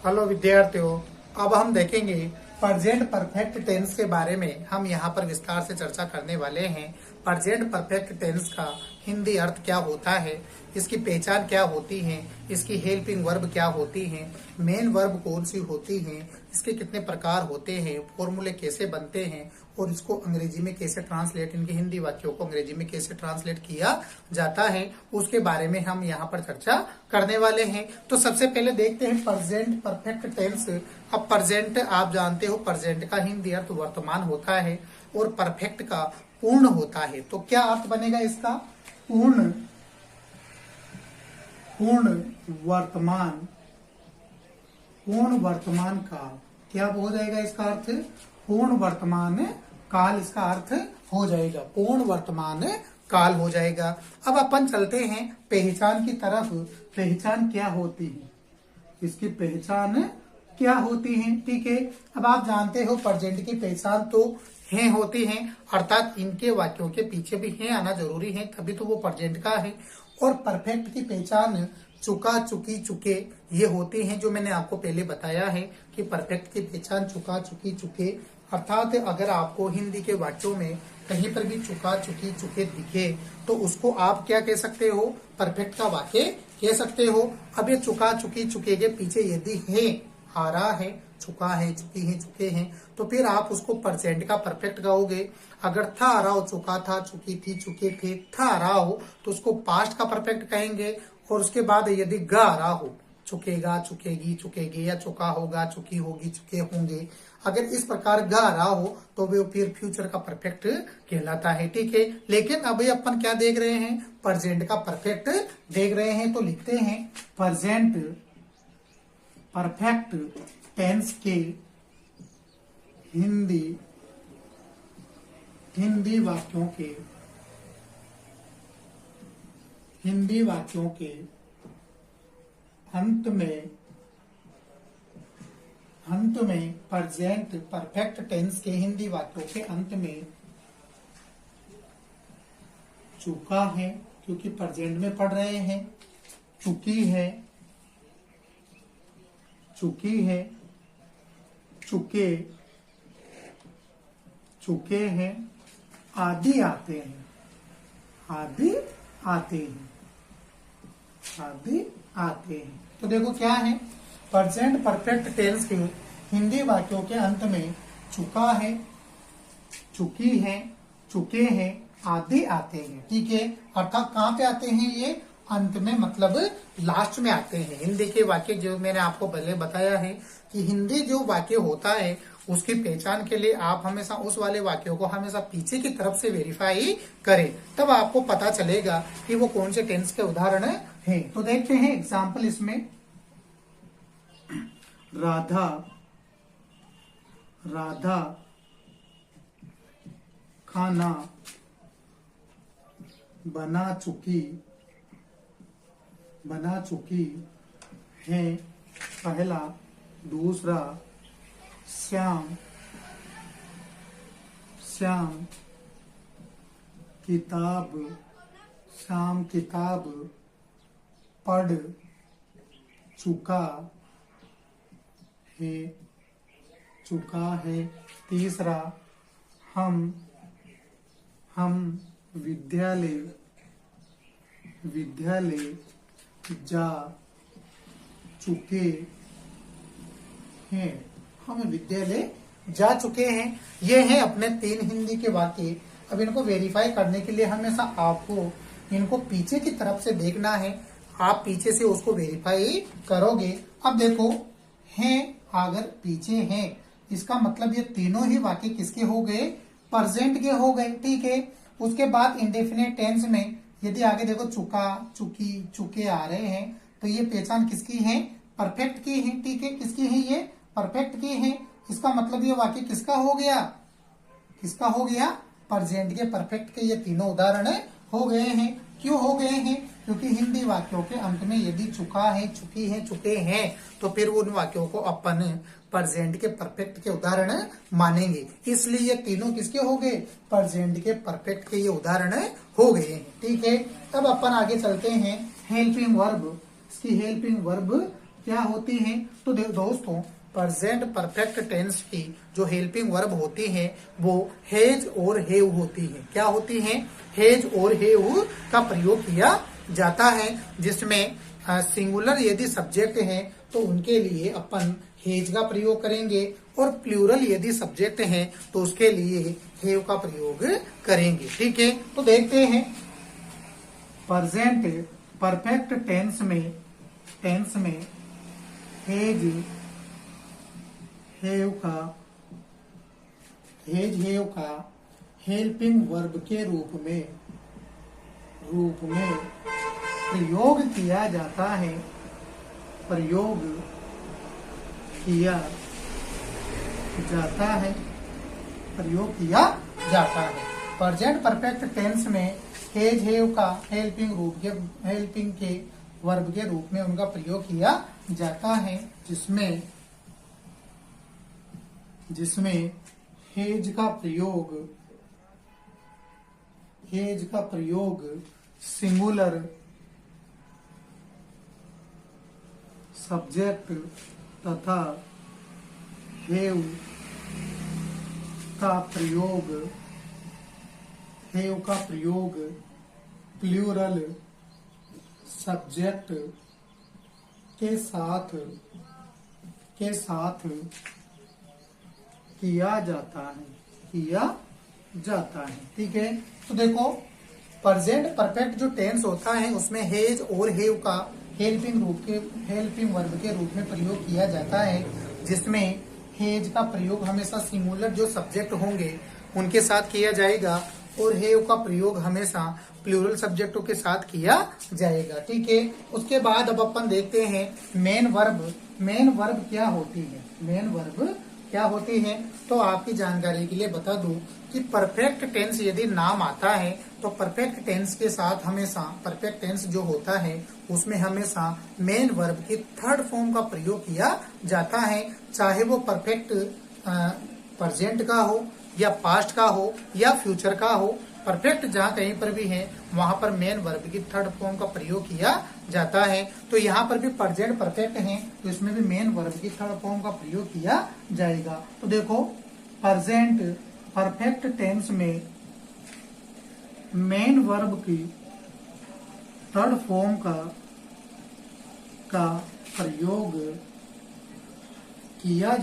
Hello विद्यार्थियों, अब हम देखेंगे प्रेजेंट परफेक्ट टेंस के बारे में। हम यहाँ पर विस्तार से चर्चा करने वाले हैं। प्रेजेंट परफेक्ट टेंस का हिंदी अर्थ क्या होता है, इसकी पहचान क्या होती है, इसकी हेल्पिंग वर्ब क्या होती हैं, मेन वर्ब कौन सी होती हैं, इसके कितने प्रकार होते हैं, फॉर्मूले कैसे बनते हैं और इसको अंग्रेजी में कैसे ट्रांसलेट, इनके हिंदी वाक्यों को अंग्रेजी में कैसे ट्रांसलेट किया जाता है, उसके बारे में हम यहाँ पर चर्चा करने वाले हैं। तो सबसे पहले देखते हैं प्रेजेंट परफेक्ट टेंस। अब प्रेजेंट आप जानते हो, प्रेजेंट का हिंदी अर्थ वर्तमान होता है और परफेक्ट का पूर्ण होता है। तो क्या अर्थ बनेगा इसका? पूर्ण वर्तमान, पूर्ण वर्तमान काल। क्या हो जाएगा इसका अर्थ? पूर्ण वर्तमान काल इसका अर्थ हो जाएगा, पूर्ण वर्तमान काल हो जाएगा। अब अपन चलते हैं पहचान की तरफ। पहचान क्या होती है, इसकी पहचान क्या होती है? ठीक है, अब आप जानते हो प्रेजेंट की पहचान तो है होती है, अर्थात इनके वाक्यों के पीछे भी है आना जरूरी है, तभी तो वो प्रेजेंट का है। और परफेक्ट की पहचान चुका, चुकी, चुके ये होती हैं, जो मैंने आपको पहले बताया है कि परफेक्ट की पहचान चुका, चुकी, चुके। अर्थात अगर आपको हिंदी के वाक्यों में कहीं पर भी चुका, चुकी, चुके दिखे तो उसको आप क्या कह सकते हो? परफेक्ट का वाक्य कह सकते हो। अब ये चुका, चुकी, चुके के पीछे यदि है, आ रहा है, चुका है, चुकी है, चुके हैं, तो फिर आप उसको प्रेजेंट का परफेक्ट कहोगे। अगर था आ रहा हो, चुका था, चुकी थी, चुके थे, था आ रहा हो तो उसको पास्ट का परफेक्ट कहेंगे। और उसके बाद यदि ग आ रहा हो, चुकेगा, चुकेगी, चुकेगे, या चुका होगा, चुकी होगी, चुके होंगे, अगर इस प्रकार ग आ रहा हो तो वो फिर फ्यूचर का परफेक्ट कहलाता है। ठीक है, लेकिन अभी अपन क्या देख रहे हैं? प्रेजेंट का परफेक्ट देख रहे हैं। तो लिखते हैं प्रेजेंट परफेक्ट टेंस के हिंदी वाक्यों के अंत में प्रेजेंट परफेक्ट टेंस के हिंदी वाक्यों के अंत में चुका है, क्योंकि प्रेजेंट में पढ़ रहे हैं, चुकी है, चुके हैं, आदि आते हैं। तो देखो क्या है, प्रेजेंट परफेक्ट टेंस के हिंदी वाक्यों के अंत में चुका है, चुकी है, चुके हैं, आदि आते हैं। ठीक है, अर्थात कहाँ पे आते हैं ये? अंत में, मतलब लास्ट में आते हैं। हिंदी के वाक्य जो मैंने आपको पहले बताया है कि हिंदी जो वाक्य होता है उसकी पहचान के लिए आप हमेशा उस वाले वाक्यों को हमेशा पीछे की तरफ से वेरीफाई करें, तब आपको पता चलेगा कि वो कौन से टेंस के उदाहरण हैं। तो देखते हैं एग्जाम्पल इसमें। राधा खाना बना चुकी है, पहला। दूसरा, श्याम किताब पढ़ चुका है। तीसरा, हम विद्यालय जा चुके हैं। हम विद्यालय जा चुके हैं। ये हैं अपने 3 हिंदी के वाक्य। अब इनको वेरीफाई करने के लिए हमेशा आपको इनको पीछे की तरफ से देखना है। आप पीछे से उसको वेरीफाई करोगे। अब देखो, हैं अगर पीछे हैं, इसका मतलब ये तीनों ही वाक्य किसके हो गए? प्रेजेंट के हो गए। ठीक है, उसके बाद इंडेफिनिट टेंस में यदि आगे देखो चुका, चुकी, चुके आ रहे हैं तो ये पहचान किसकी है? परफेक्ट की है। ठीक है, किसकी है? ये परफेक्ट की है। इसका मतलब ये वाक्य किसका हो गया? प्रेजेंट के परफेक्ट के ये तीनों उदाहरण हो गए हैं। क्यों हो गए हैं? क्योंकि हिंदी वाक्यों के अंत में यदि चुका है, चुकी है, चुके हैं तो फिर उन वाक्यों को अपन प्रेजेंट के परफेक्ट के उदाहरण मानेंगे। इसलिए ये तीनों किसके हो गए? प्रेजेंट के परफेक्ट के ये उदाहरण हो गए हैं। ठीक है, अब अपन आगे चलते हैं हेल्पिंग वर्ब। इसकी हेल्पिंग वर्ब क्या होती हैं? तो दोस्तों प्रेजेंट परफेक्ट टेंस की जो हेल्पिंग वर्ब होती हैं वो हैज और हैव होती है। क्या होती हैं? हैज और हैव का प्रयोग किया जाता है, जिसमें सिंगुलर यदि सब्जेक्ट है तो उनके लिए अपन हैज का प्रयोग करेंगे और प्लूरल यदि सब्जेक्ट है तो उसके लिए हैव का प्रयोग करेंगे। ठीक है, तो देखते हैं प्रेजेंट परफेक्ट टेंस में हैज हैव का हेल्पिंग वर्ब के रूप में प्रयोग किया जाता है। प्रेजेंट परफेक्ट टेंस में हैज हैव का हेल्पिंग के वर्ब के रूप में उनका प्रयोग किया जाता है, जिसमें हैज का प्रयोग सिंगुलर सब्जेक्ट तथा हैव का प्रयोग प्लूरल सब्जेक्ट के साथ किया जाता है। ठीक है, तो देखो प्रेजेंट परफेक्ट जो टेंस होता है उसमें हैज और हैव का हेल्पिंग वर्ब के रूप में प्रयोग किया जाता है, जिसमें हैज का प्रयोग हमेशा सिंगुलर जो सब्जेक्ट होंगे उनके साथ किया जाएगा और हैव का प्रयोग हमेशा प्लूरल सब्जेक्टों के साथ किया जाएगा। ठीक है, उसके बाद अब अपन देखते हैं मेन वर्ब क्या होती है। तो आपकी जानकारी के लिए बता दूं कि परफेक्ट टेंस यदि नाम आता है तो परफेक्ट टेंस के साथ हमेशा परफेक्ट टेंस जो होता है उसमें हमेशा मेन वर्ब की थर्ड फॉर्म का प्रयोग किया जाता है, चाहे वो परफेक्ट प्रेजेंट का हो या पास्ट का हो या फ्यूचर का हो। परफेक्ट जहाँ कहीं पर भी है वहां पर मेन वर्ब की थर्ड फॉर्म का प्रयोग किया जाता है। तो यहाँ पर भी प्रेजेंट परफेक्ट है तो इसमें भी मेन वर्ब की थर्ड फॉर्म का प्रयोग किया जाएगा। तो देखो प्रेजेंट परफेक्ट टेंस में मेन वर्ब की थर्ड फॉर्म का प्रयोग किया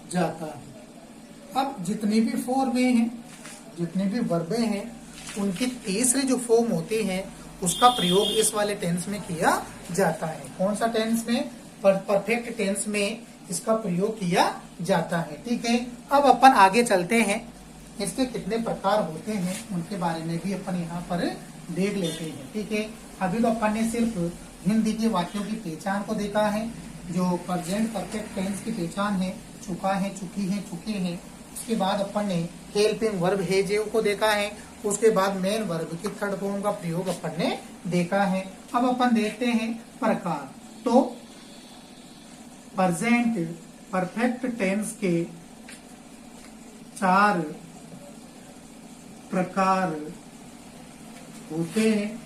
जाता है। अब जितनी भी फॉर्में हैं, जितनी भी वर्बें हैं, उनकी तीसरी जो फॉर्म होती है उसका प्रयोग इस वाले टेंस में किया जाता है। कौन सा टेंस में? परफेक्ट टेंस में इसका प्रयोग किया जाता है। ठीक है, अब अपन आगे चलते हैं, इसके कितने प्रकार होते हैं उनके बारे में भी अपन यहाँ पर देख लेते हैं। ठीक है, अभी तो अपन ने सिर्फ हिंदी के वाक्यों की पहचान को देखा है, जो प्रेजेंट परफेक्ट टेंस की पहचान है, चुका है, चुकी है, चुके हैं। उसके बाद अपन ने हेल्पिंग वर्ब हैज हैव को देखा है, उसके बाद मेन वर्ब की थर्ड फॉर्म का प्रयोग अपन ने देखा है। अब अपन देखते हैं प्रकार। तो प्रेजेंट परफेक्ट टेंस के 4 प्रकार होते हैं।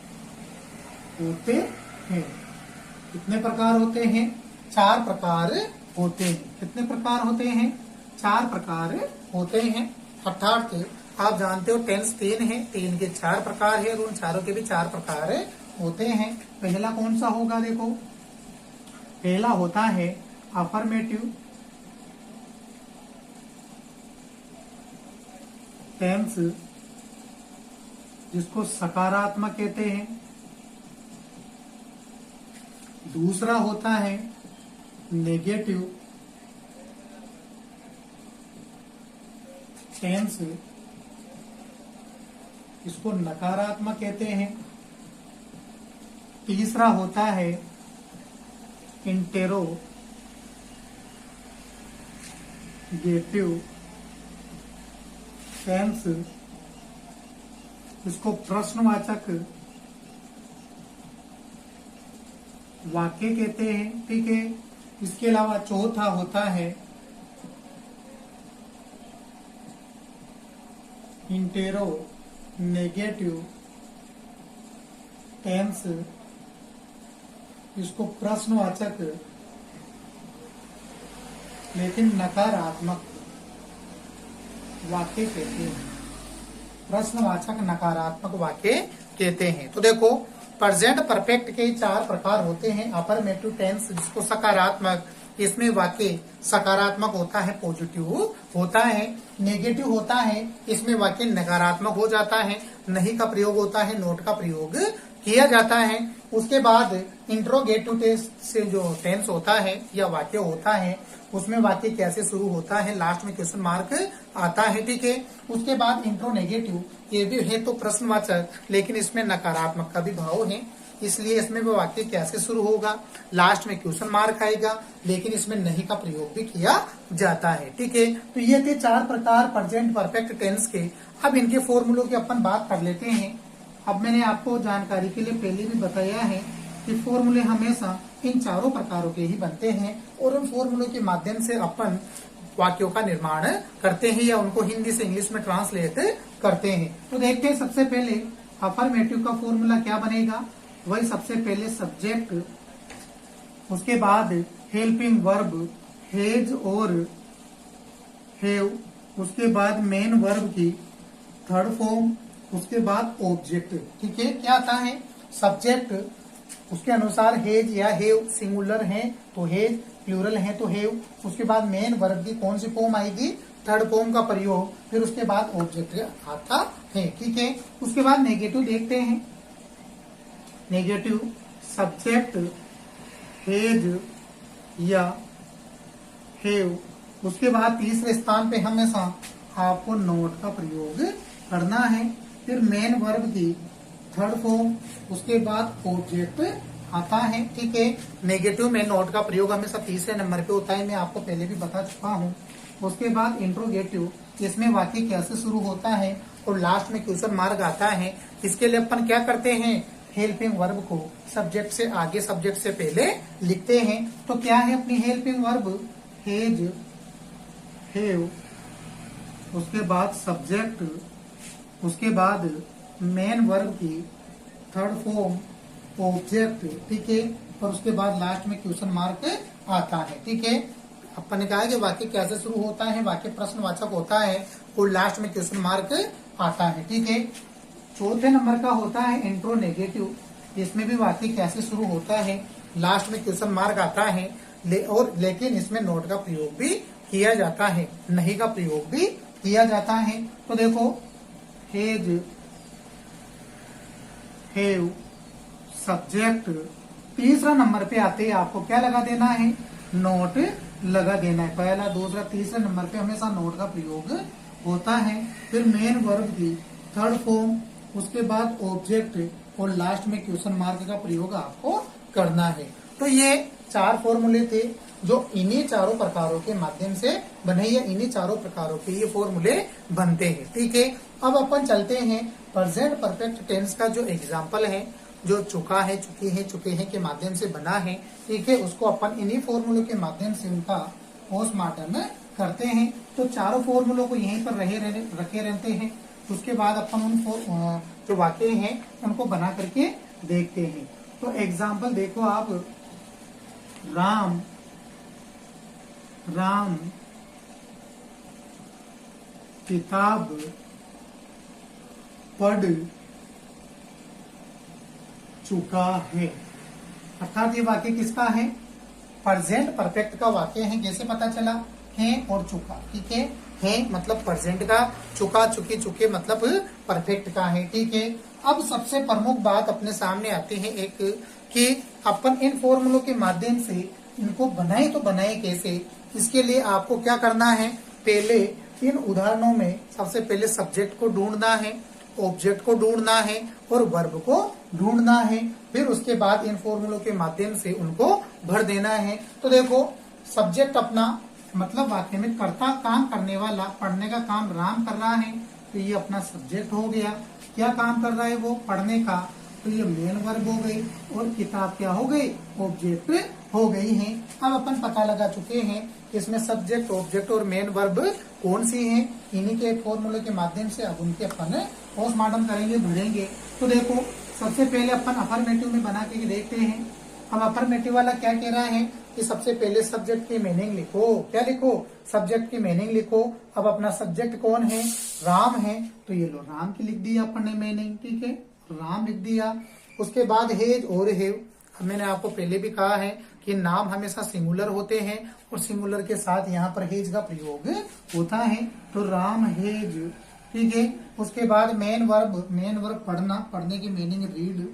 कितने प्रकार होते हैं? 4 प्रकार होते हैं। कितने प्रकार होते हैं? 4 प्रकार होते हैं। अर्थात आप जानते हो टेंस 3 है, 3 के 4 प्रकार है और उन चारों के भी 4 प्रकार होते हैं। पहला कौन सा होगा? देखो पहला होता है अफर्मेटिव टेंस, जिसको सकारात्मक कहते हैं। दूसरा होता है नेगेटिव टेंस, इसको नकारात्मक कहते हैं। तीसरा होता है इंटेरोगेटिव टेंस, इसको प्रश्नवाचक वाक्य कहते हैं। ठीक है, इसके अलावा चौथा होता है इंटेरोगेटिव टेंस, इसको प्रश्नवाचक लेकिन नकारात्मक वाक्य कहते हैं। प्रश्नवाचक नकारात्मक वाक्य कहते हैं। तो देखो प्रेजेंट परफेक्ट के 4 प्रकार होते हैं। अफर्मेटिव टेंस जिसको सकारात्मक, इसमें वाक्य सकारात्मक होता है, पॉजिटिव होता है। नेगेटिव होता है, इसमें वाक्य नकारात्मक हो जाता है। नहीं का प्रयोग होता है, नोट का प्रयोग किया जाता है। उसके बाद इंट्रोगेटिव टेंस से जो टेंस होता है या वाक्य होता है, उसमें वाक्य कैसे शुरू होता है, लास्ट में क्वेश्चन मार्क आता है, ठीक है। उसके बाद इंट्रोनेगेटिव, ये भी है तो प्रश्नवाचक, लेकिन इसमें नकारात्मक का भी भाव है, इसलिए इसमें वो वाक्य कैसे शुरू होगा, लास्ट में क्वेश्चन मार्क आएगा, लेकिन इसमें नहीं का प्रयोग भी किया जाता है, ठीक है। तो ये थे 4 प्रकार प्रेजेंट परफेक्ट टेंस के। अब इनके फॉर्मूलों की अपन बात कर लेते हैं। अब मैंने आपको जानकारी के लिए पहले भी बताया है कि फॉर्मूले हमेशा इन चारों प्रकारों के ही बनते हैं और उन फॉर्मूलों के माध्यम से अपन वाक्यों का निर्माण करते हैं या उनको हिंदी से इंग्लिश में ट्रांसलेट करते हैं। तो देखते हैं सबसे पहले अफर्मेटिव का फॉर्मूला क्या बनेगा। वही सबसे पहले सब्जेक्ट, उसके बाद हेल्पिंग वर्ब हैज और हैव, उसके बाद मेन वर्ब की थर्ड फॉर्म, उसके बाद ऑब्जेक्ट, ठीक है। क्या आता है, सब्जेक्ट उसके अनुसार हेज या हेव सिंगुलर है तो हेज, प्लूरल है तो हेव। उसके बाद मेन वर्ब की कौन सी फॉर्म आएगी, थर्ड फॉर्म का प्रयोग, फिर उसके बाद ऑब्जेक्ट आता है, ठीक है। उसके बाद नेगेटिव देखते हैं। नेगेटिव सब्जेक्ट हेज या हेव, उसके बाद तीसरे स्थान पे हमेशा आपको नोट का प्रयोग करना है, फिर मेन वर्ब की थर्ड फॉर्म, उसके बाद ऑब्जेक्ट आता है, ठीक है। नेगेटिव में नोट का प्रयोग हमेशा तीसरे नंबर पे होता है, मैं आपको पहले भी बता चुका हूँ। उसके बाद इंट्रोगेटिव, इसमें वाक्य कैसे शुरू होता है और लास्ट में क्वेश्चन मार्क आता है। इसके लिए अपन क्या करते हैं, हेल्पिंग वर्ब को सब्जेक्ट से आगे, सब्जेक्ट से पहले लिखते हैं। तो क्या है अपनी हेल्पिंग वर्ब, हेज, हैव, उसके बाद सब्जेक्ट, उसके बाद मेन वर्ब की थर्ड फॉर्म, ऑब्जेक्ट, ठीक है, और उसके बाद लास्ट में क्वेश्चन मार्क आता है, ठीक है। अपन ने कहा कि वाक्य कैसे शुरू होता है, वाक्य प्रश्नवाचक होता है और लास्ट में क्वेश्चन मार्क आता है, ठीक है। चौथे नंबर का होता है इंट्रोनेगेटिव, इसमें भी वाक्य कैसे शुरू होता है, लास्ट में क्वेश्चन मार्क आता है, और लेकिन इसमें नोट का प्रयोग भी किया जाता है, नहीं का प्रयोग भी किया जाता है। तो देखो हेज, हैव, सब्जेक्ट, तीसरा नंबर पे आते ही आपको क्या लगा देना है, नोट लगा देना है। पहला, दूसरा, तीसरे नंबर पे हमेशा नोट का प्रयोग होता है। फिर मेन वर्ब की थर्ड फॉर्म, उसके बाद ऑब्जेक्ट और लास्ट में क्वेश्चन मार्क का प्रयोग आपको करना है। तो ये 4 फॉर्मूले थे जो इन्हीं चारों प्रकारों के माध्यम से बने, या इन्हीं चारों प्रकारों के ये फॉर्मूले बनते हैं, ठीक है। अब अपन चलते हैं प्रेजेंट परफेक्ट टेंस का जो एग्जाम्पल है, जो चुका है, चुकी है, चुके हैं के माध्यम से बना है, ठीक है, उसको अपन इन्हीं फॉर्मूलों के माध्यम से उनका पोस्टमार्टम करते हैं। तो चारों फॉर्मूलों को यहीं पर रखे रहते हैं। उसके बाद अपन उन जो वाक्य हैं उनको बना करके देखते हैं। तो एग्जाम्पल देखो आप, राम किताब पढ़ चुका है। अर्थात ये वाक्य किसका है, प्रेजेंट परफेक्ट का वाक्य है। जैसे पता चला, है और चुका, ठीक है मतलब प्रेजेंट का, चुका, चुकी, चुके मतलब परफेक्ट का है, ठीक है। अब सबसे प्रमुख बात अपने सामने आती है एक, कि अपन इन फॉर्मूलों के माध्यम से इनको बनाए तो बनाए कैसे। इसके लिए आपको क्या करना है, पहले इन उदाहरणों में सबसे पहले सब्जेक्ट को ढूंढना है, ऑब्जेक्ट को ढूंढना है और वर्ब को ढूंढना है। फिर उसके बाद इन फॉर्मूलों के माध्यम से उनको भर देना है। तो देखो सब्जेक्ट अपना मतलब वाक्य में कर्ता, काम करने वाला, पढ़ने का काम राम कर रहा है, तो ये अपना सब्जेक्ट हो गया। क्या काम कर रहा है वो, पढ़ने का, तो ये मेन वर्ब हो गई, और किताब क्या हो गई, ऑब्जेक्ट हो गई है। अब अपन पता लगा चुके हैं इसमें सब्जेक्ट, ऑब्जेक्ट और मेन वर्ब कौन सी हैं। इन्हीं के फॉर्मूले के माध्यम से अब उनके अपन पोस्टमार्टम करेंगे, भरेंगे। तो देखो सबसे पहले अपन अफर्मेटिव में बना के देखते हैं। हम अफर्मेटिव वाला क्या कह रहा है कि सबसे पहले सब्जेक्ट की मीनिंग लिखो। क्या लिखो? सब्जेक्ट की मीनिंग लिखो। अब अपना सब्जेक्ट कौन है? राम है, तो ये लो राम की लिख दिया अपन ने मीनिंग, ठीक है, राम लिख दिया। उसके बाद हेज और हेव, मैंने आपको पहले भी कहा है कि नाम हमेशा सिंगुलर होते हैं और सिंगुलर के साथ यहाँ पर हेज का प्रयोग होता है, तो राम हेज, ठीक है। उसके बाद मेन वर्ब पढ़ना, पढ़ने की मीनिंग रीड,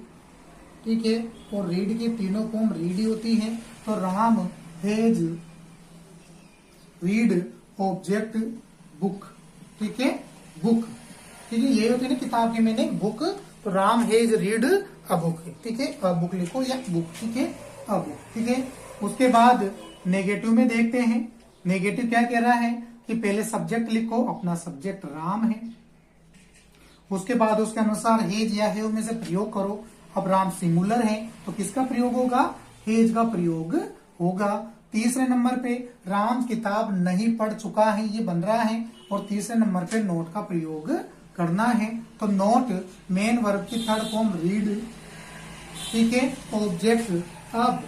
ठीक है, और रीड की तीनों फॉर्म रीड ही होती है, तो Ram hedge read object book, ठीक है, बुक, ठीक है, ये होती है ना किताब की मीनिंग बुक, तो Ram hedge read a book, ठीक है, अ बुक लिखो या बुक, ठीक है, अ बुक, ठीक है। उसके बाद नेगेटिव में देखते हैं, नेगेटिव क्या कह रहा है कि पहले सब्जेक्ट लिखो, अपना सब्जेक्ट राम है, उसके बाद उसके अनुसार हेज या हेव में से प्रयोग करो। अब राम सिंगुलर है तो किसका प्रयोग होगा? हेज का प्रयोग होगा। तीसरे नंबर पे राम किताब नहीं पढ़ चुका है, ये बन रहा है, और तीसरे नंबर पे नोट का प्रयोग करना है, तो नोट मेन वर्ब की थर्ड फॉर्म रीड, ठीक है, ऑब्जेक्ट अब,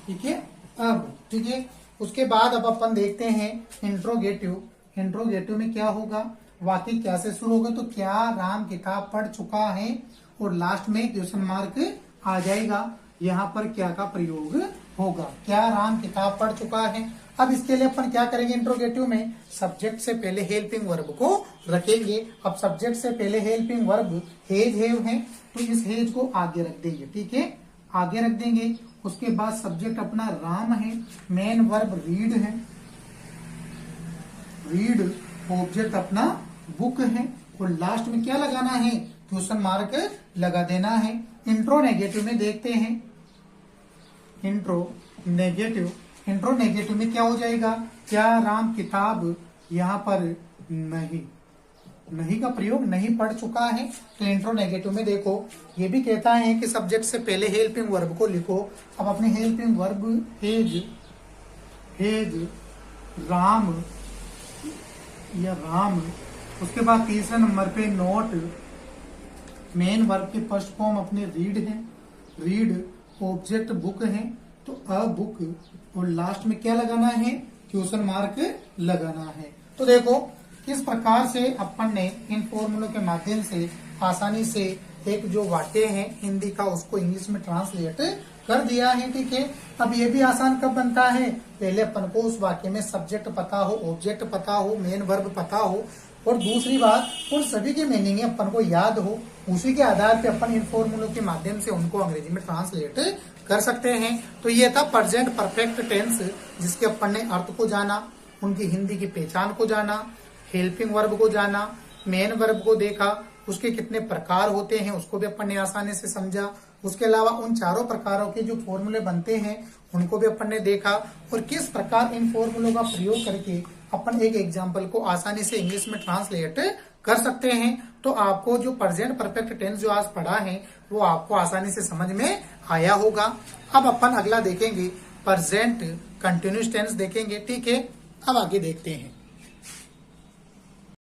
ठीक है, अब, ठीक है। उसके बाद अब अपन देखते हैं इंट्रोगेटिव। इंट्रोगेटिव में क्या होगा? वाक्य क्या से शुरू होगा? तो क्या राम किताब पढ़ चुका है, और लास्ट में क्वेश्चन मार्क आ जाएगा, यहाँ पर क्या का प्रयोग होगा? क्या राम किताब पढ़ चुका है। अब इसके लिए अपन क्या करेंगे? इंट्रोगेटिव में सब्जेक्ट से पहले हेल्पिंग वर्ब को रखेंगे। अब सब्जेक्ट से पहले हेल्पिंग वर्ब हेज हेव है, तो इस हेज को आगे रख देंगे, ठीक है, आगे रख देंगे। उसके बाद सब्जेक्ट अपना राम है, मेन वर्ब रीड है, रीड ऑब्जेक्ट अपना बुक है, और लास्ट में क्या लगाना है? क्वेश्चन मार्क लगा देना है। इंट्रो नेगेटिव में देखते हैं, इंट्रो नेगेटिव, इंट्रो नेगेटिव में क्या हो जाएगा? क्या राम किताब, यहाँ पर नहीं, नहीं का प्रयोग, नहीं पढ़ चुका है, तो इंट्रो नेगेटिव में देखो ये भी कहता है कि सब्जेक्ट से पहले हेल्पिंग वर्ब को लिखो। अब अपने helping verb hedge, hedge Ram या राम, उसके बाद तीसरे नंबर पे नोट, मेन वर्ब की फर्स्ट फॉर्म अपने रीड है, रीड ऑब्जेक्ट बुक है, तो अ बुक, और लास्ट में क्या लगाना है? क्वेश्चन मार्क लगाना है। तो देखो किस प्रकार से अपन ने इन फॉर्मूलों के माध्यम से आसानी से एक जो वाक्य है हिंदी का उसको इंग्लिश में ट्रांसलेट कर दिया है, ठीक है। अब ये भी आसान कब बनता है? पहले अपन को उस वाक्य में सब्जेक्ट पता हो, ऑब्जेक्ट पता हो, मेन वर्ब पता हो, और दूसरी बात उन सभी की मीनिंग अपन को याद हो, उसी के आधार पे अपन इन फॉर्मूलों के माध्यम से उनको अंग्रेजी में ट्रांसलेट कर सकते हैं। तो ये था प्रेजेंट परफेक्ट टेंस, जिसके अपन ने अर्थ को जाना, उनकी हिंदी की पहचान को जाना, हेल्पिंग वर्ब को जाना, मेन वर्ब को देखा, उसके कितने प्रकार होते हैं उसको भी अपन ने आसानी से समझा। उसके अलावा उन चारों प्रकारों के जो फॉर्मूले बनते हैं उनको भी अपन ने देखा, और किस प्रकार इन फॉर्मूलों का प्रयोग करके अपन एक एग्जाम्पल को आसानी से इंग्लिश में ट्रांसलेट कर सकते हैं। तो आपको जो प्रेजेंट परफेक्ट टेंस जो आज पढ़ा है वो आपको आसानी से समझ में आया होगा। अब अपन अगला देखेंगे प्रेजेंट कंटिन्यूअस टेंस देखेंगे, ठीक है। अब आगे देखते हैं।